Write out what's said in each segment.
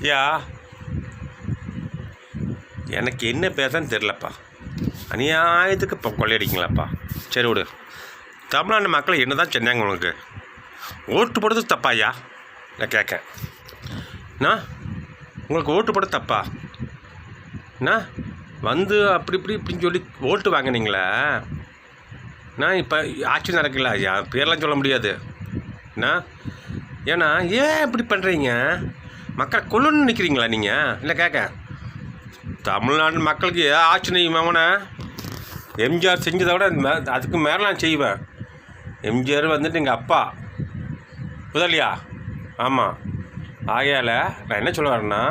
யா எனக்கு என்ன பேசுன்னு தெரிலப்பா. அநியாயத்துக்கு இப்போ கொள்ளையடிக்கலாப்பா. சரி விடு. தமிழ்நாடு மக்கள் என்ன தான் செஞ்சாங்க உங்களுக்கு? ஓட்டு போடுறது தப்பாயா? நான் கேட்கேன். உங்களுக்கு ஓட்டு போட தப்பா? வந்து அப்படி இப்படின்னு சொல்லி ஓட்டு வாங்கினீங்களே. இப்போ ஆட்சி நடக்கல ஐயா, பேரெலாம் சொல்ல முடியாது. ஏன்னா ஏன் இப்படி பண்ணுறீங்க? மக்களை கொல்லணும்னு நினைக்கிறீங்களா நீங்கள்? இல்லை கேட்க. தமிழ்நாட்டு மக்களுக்கு ஆட்சி நெய்யுமாவன எம்ஜிஆர் செஞ்சதை விட அதுக்கு மேலே நான் செய்வேன். எம்ஜிஆர் வந்துட்டு எங்கள் அப்பா புதலியா. ஆமாம். ஆகையால் நான் என்ன சொல்ல வரேன்னா,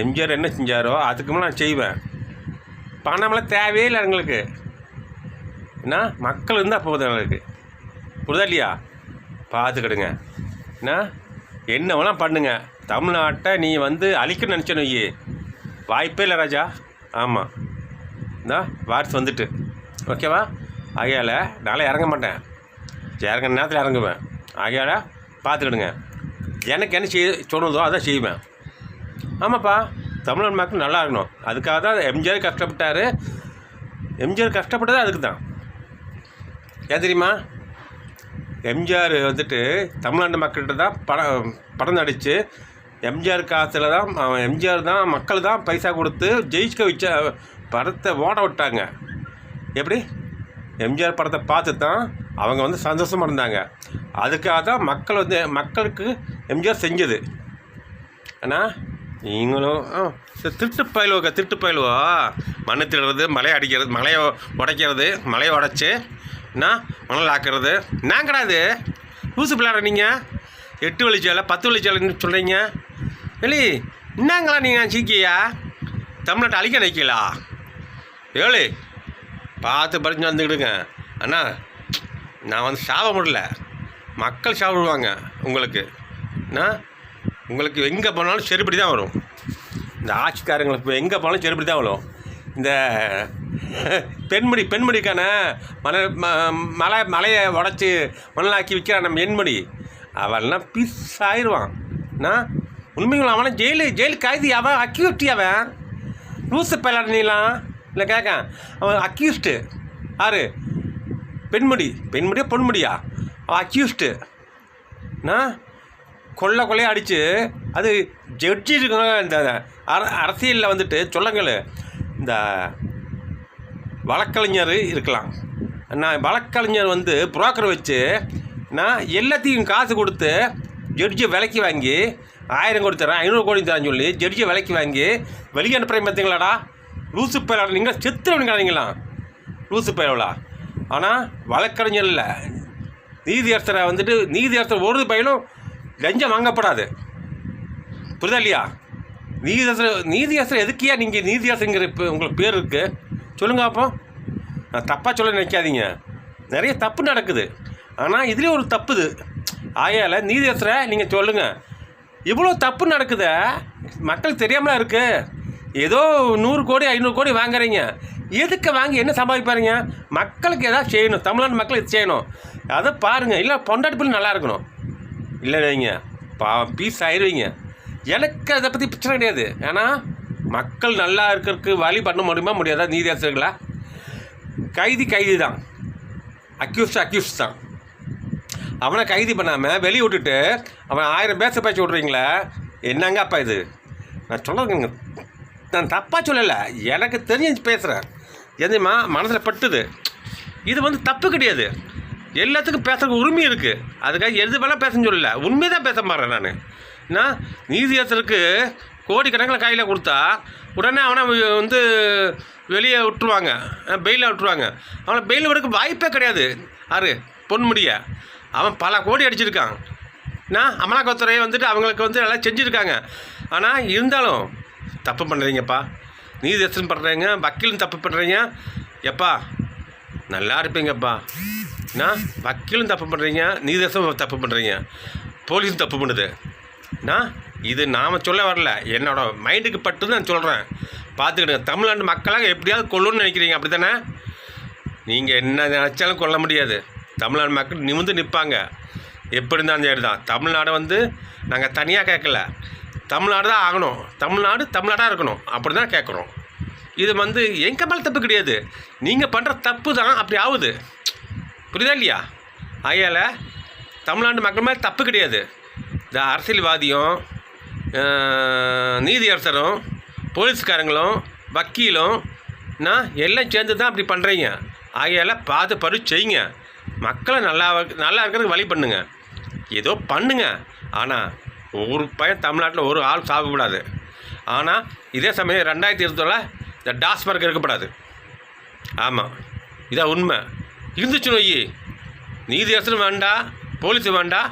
எம்ஜிஆர் என்ன செஞ்சாரோ அதுக்கு மேலே நான் செய்வேன். பணமெல்லாம் தேவையே இல்லை எங்களுக்கு. மக்கள் இருந்தால் போதும் எங்களுக்கு. புரிதா? பார்த்துக்கிடுங்க. என்ன வேணால் பண்ணுங்க. தமிழ்நாட்டை நீ வந்து அழிக்கணும்னு நினச்சேன்னு வையே, வாய்ப்பே இல்லை ராஜா. ஆமாம், வாரிசு வந்துட்டு ஓகேவா? ஆகையால் நாளை இறங்க மாட்டேன். இறங்குற நேரத்தில் இறங்குவேன். ஆகையால் பார்த்துக்கிடுங்க. எனக்கு என்ன சொன்னதோ அதான் செய்வேன். ஆமாப்பா, தமிழ்நாடு மக்கள் நல்லா இருக்கணும். அதுக்காக தான் எம்ஜிஆர் கஷ்டப்பட்டார். எம்ஜிஆர் கஷ்டப்பட்டது அதுக்கு தான். ஏன் தெரியுமா? எம்ஜிஆர் வந்துட்டு தமிழ்நாட்டு மக்கள்கிட்ட தான் படம் நடித்து எம்ஜிஆர் காசில் தான் எம்ஜிஆர் தான் மக்கள் தான் பைசா கொடுத்து ஜெயிக்க வச்ச படத்தை ஓட விட்டாங்க. எப்படி? எம்ஜிஆர் படத்தை பார்த்து தான் அவங்க வந்து சந்தோஷமாக இருந்தாங்க. அதுக்காக தான் மக்களுக்கு எம்ஜிஆர் செஞ்சது. ஆனால் நீங்களும் திருட்டு பயிலுவா மண்ணு திருடுறது, மலையை அடிக்கிறது, மலையை உடைக்கிறது, மலையை உடைச்சி மணல் ஆக்கிறது. நான் கிடையாது லூசு பிள்ளாட. நீங்கள் 8 வழிச்சாலை 10 வழிச்சாலைன்னு சொல்கிறீங்க. வெளி என்னங்களா நீங்கள் சீக்கியா தமிழ்நாட்டை அழிக்க நினைக்கலா? ஏழு பார்த்து படிச்சு வந்துக்கிடுங்க. அண்ணா நான் வந்து சாவ முடியல, மக்கள் சாப்பிடுவாங்க. உங்களுக்கு எங்கே போனாலும் செருப்படி தான் வரும். இந்த ஆட்சிக்காரங்களுக்கு எங்கே போனாலும் செருப்படி தான் வரும். இந்த பெண்மணிக்கான மலையை உடச்சி மணலாக்கி விற்கிறான் நம்ம பெண்மணி. அவன்லாம் பீஸ் ஆயிடுவான். உண்மைங்களும் அவனை ஜெயிலு கைதி. அவன் அக்யூஸ்டி. அவன் லூசு பயிலாட நீலாம் இல்லை கேட்க. அவன் அக்யூஸ்டு. யார்? பெண்மணியா பொன்முடியா? அவன் அக்யூஸ்டு. கொள்ளையாக அடித்து அது ஜட்ஜி இருக்கணும். இந்த அரசியலில் வந்துட்டு சொல்லுங்கள், இந்த வழக்கறிஞர் இருக்கலாம். வழக்கறிஞர் வந்து புரோக்கர் வச்சு எல்லாத்தையும் காசு கொடுத்து ஜட்ஜை விலைக்கு வாங்கி 1000 கோடி தரேன் 500 கோடி தரேன்னு சொல்லி ஜட்ஜை விலைக்கு வாங்கி வெளியே அனுப்புகிறேன். பார்த்தீங்களாடா லூசு பயிலாட. நீங்கள் செத்துறவனுங்கிறீங்களா லூசு பயிலா? ஆனால் வழக்கறிஞர் இல்லை, நீதியரசரை வந்துட்டு நீதியரசர் ஒரு பயிலும் லஞ்சம் வாங்கப்படாது. புரியுதா இல்லையா? நீதியரசர் எதுக்கியா நீங்கள் நீதியரசங்கிற இப்போ உங்களுக்கு பேர் இருக்குது? சொல்லுங்கள். அப்போ நான் தப்பாக சொல்ல நினைக்காதீங்க. நிறைய தப்பு நடக்குது. ஆனால் இதுலேயும் ஒரு தப்புது. ஆகையால் நீதியரசரை நீங்கள் சொல்லுங்கள். இவ்வளோ தப்பு நடக்குது, மக்களுக்கு தெரியாமலாம் இருக்குது. ஏதோ 100 கோடி 500 கோடி வாங்குறீங்க. எதுக்கு வாங்கி என்ன சம்பாதிப்பாருங்க? மக்களுக்கு எதாவது செய்யணும். தமிழ்நாடு மக்கள் இது செய்யணும். அதை பாருங்கள். இல்லை பொண்டாட்டி பிள்ளை நல்லா இருக்கணும். இல்லை வைங்க பீஸ் ஆயிடுவீங்க. எனக்கு அதை பற்றி பிரச்சனை கிடையாது. ஏன்னா மக்கள் நல்லா இருக்கிறதுக்கு வழி பண்ண முடியாதா? நீதியரசர்களா? கைதி தான். அக்யூஸ்ட் தான். அவனை கைதி பண்ணாமல் வெளியே விட்டுட்டு அவன் 1000 பேச விட்றீங்களே. என்னங்க அப்பா இது? நான் சொல்கிறேங்க, நான் தப்பாக சொல்லலை, எனக்கு தெரிஞ்சு பேசுகிறேன். எதுமா மனசில் பட்டுது. இது வந்து தப்பு கிடையாது. எல்லாத்துக்கும் பேசுறதுக்கு உரிமை இருக்குது. அதுக்காக எது வேணால் பேசன்னு சொல்லலை, உண்மையை தான் பேச மாட்டேன் நான். நீதியரசருக்கு கோடிக்கணக்கில் கையில் கொடுத்தா உடனே அவனை வந்து வெளியே விட்டுருவாங்க, பெயிலில் விட்டுருவாங்க. அவனை பெயில் விடுறதுக்கு வாய்ப்பே கிடையாது. யார்? பொன்முடிய. அவன் பல கோடி அடிச்சிருக்கான். அமலாக்கத்துறையை வந்துட்டு அவங்களுக்கு வந்து நல்லா செஞ்சுருக்காங்க. ஆனால் இருந்தாலும் தப்பு பண்ணுறீங்கப்பா. நீதியரசன் பண்ணுறீங்க, வக்கீலும் தப்பு பண்ணுறீங்க. எப்பா நல்லா இருப்பீங்கப்பா. வக்கீலும் தப்பு பண்ணுறீங்க, நீதியரசன் தப்பு பண்ணுறீங்க, போலீஸும் தப்பு பண்ணுது. இது நாம் சொல்ல வரல, என்னோடய மைண்டுக்கு பட்டு நான் சொல்கிறேன். பார்த்துக்கிடுங்க. தமிழ்நாட்டு மக்களாக எப்படியாவது கொல்லணும்னு நினைக்கிறீங்க, அப்படி தானே? நீங்கள் என்ன நினச்சாலும் கொல்ல முடியாது. தமிழ்நாடு மக்கள் நிமிர்ந்து நிற்பாங்க. எப்படி இருந்தாலும் சரி தான். தமிழ்நாடு வந்து நாங்கள் தனியாக கேட்கல, தமிழ்நாடு தான் ஆகணும், தமிழ்நாடாக இருக்கணும், அப்படி தான் கேட்குறோம். இது வந்து எங்கள் மேலே தப்பு கிடையாது, நீங்கள் பண்ணுற தப்பு தான் அப்படி ஆகுது. புரியுதா இல்லையா? ஆகையால் தமிழ்நாட்டு மக்கள் மேலே தப்பு கிடையாது. இந்த அரசியல்வாதியும் நீதியரசரும் போலீஸ்காரங்களும் வக்கீலும் எல்லாம் சேர்ந்து தான் அப்படி பண்ணுறீங்க. ஆகையால் பார்த்து படி செய்யுங்க, மக்களை நல்லா இருக்கிறதுக்கு வழி பண்ணுங்க, ஏதோ பண்ணுங்க. ஆனால் ஒரு பையன் தமிழ்நாட்டில் ஒரு ஆள் சாகக்கூடாது. ஆனால் இதே சமயம் 2020 இந்த டாஸ்மார்க் இருக்கக்கூடாது. ஆமாம், இதான் உண்மை. இருந்துச்சு நோய், நீதியரசரும் வேண்டாம், போலீஸும் வேண்டாம்,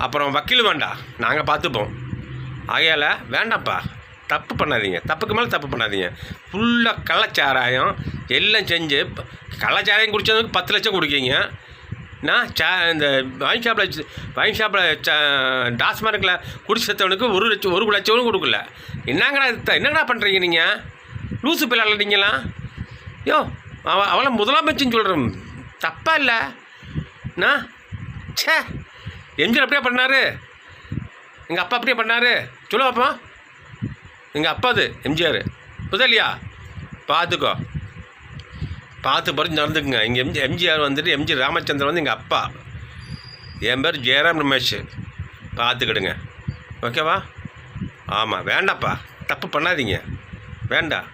அப்புறம் வக்கீலும் வேண்டாம், நாங்கள் பார்த்துப்போம். ஆகையால் வேண்டாம்ப்பா, தப்பு பண்ணாதீங்க, தப்புக்கு மேலே தப்பு பண்ணாதீங்க. ஃபுல்லாக கள்ளச்சாராயம் எல்லாம் செஞ்சு கள்ளச்சாராயம் குடித்தவனுக்கு 10 லட்சம் கொடுக்கீங்க. இந்த வைன் ஷாப்பில் டாஸ்மார்க்கில் குடிச்சு செத்தவனுக்கு 1 லட்சம் கொடுக்கல. என்னங்கடா பண்ணுறீங்க நீங்கள்? லூசு பிள்ளைல நீங்களாம். அவளை முதலமைச்சர்னு சொல்கிறேன், தப்பாக இல்லை. சே, எம்ஜிஆர் அப்படியே பண்ணார், எங்கள் அப்பா அப்படியே பண்ணார். சொல்லுவாப்பா, எங்கள் அப்பா அது எம்ஜிஆர், புரியுதா இல்லையா? பார்த்துக்கோ, பார்த்து பறிஞ்சு நடந்துக்குங்க. இங்கே எம்ஜிஆர் வந்துட்டு எம்ஜி ராமச்சந்திரன் வந்து எங்கள் அப்பா. என் பேர் ஜெயராம் ரமேஷ், பார்த்துக்கிடுங்க, ஓகேவா? ஆமாம், வேண்டாப்பா, தப்பு பண்ணாதீங்க, வேண்டாம்.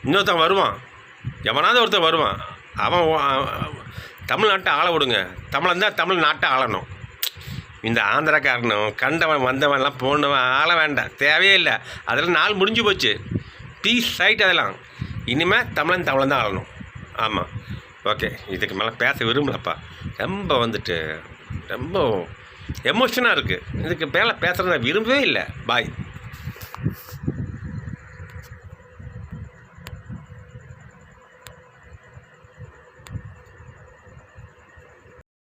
இன்னொருத்தன் வருவான், எவனாவது ஒருத்தன் வருவான், அவன் தமிழ்நாட்டை ஆள விடுங்க. தமிழன் தமிழ்நாட்டை ஆளணும். இந்த ஆந்திராக்காரனும் கண்டவன் வந்தவன்லாம் போனவன் ஆள வேண்டாம், தேவையே இல்லை. அதெல்லாம் நாள் முடிஞ்சு போச்சு, பீஸ் சைட். அதெல்லாம் இனிமேல் தமிழன் தான் ஆளணும். ஆமாம், ஓகே. இதுக்கு மேலே பேச விரும்பலப்பா, ரொம்ப வந்துட்டு ரொம்ப எமோஷனாக இருக்குது. இதுக்கு மேலே பேசுகிறத நான் விரும்பவே இல்லை. பாய்.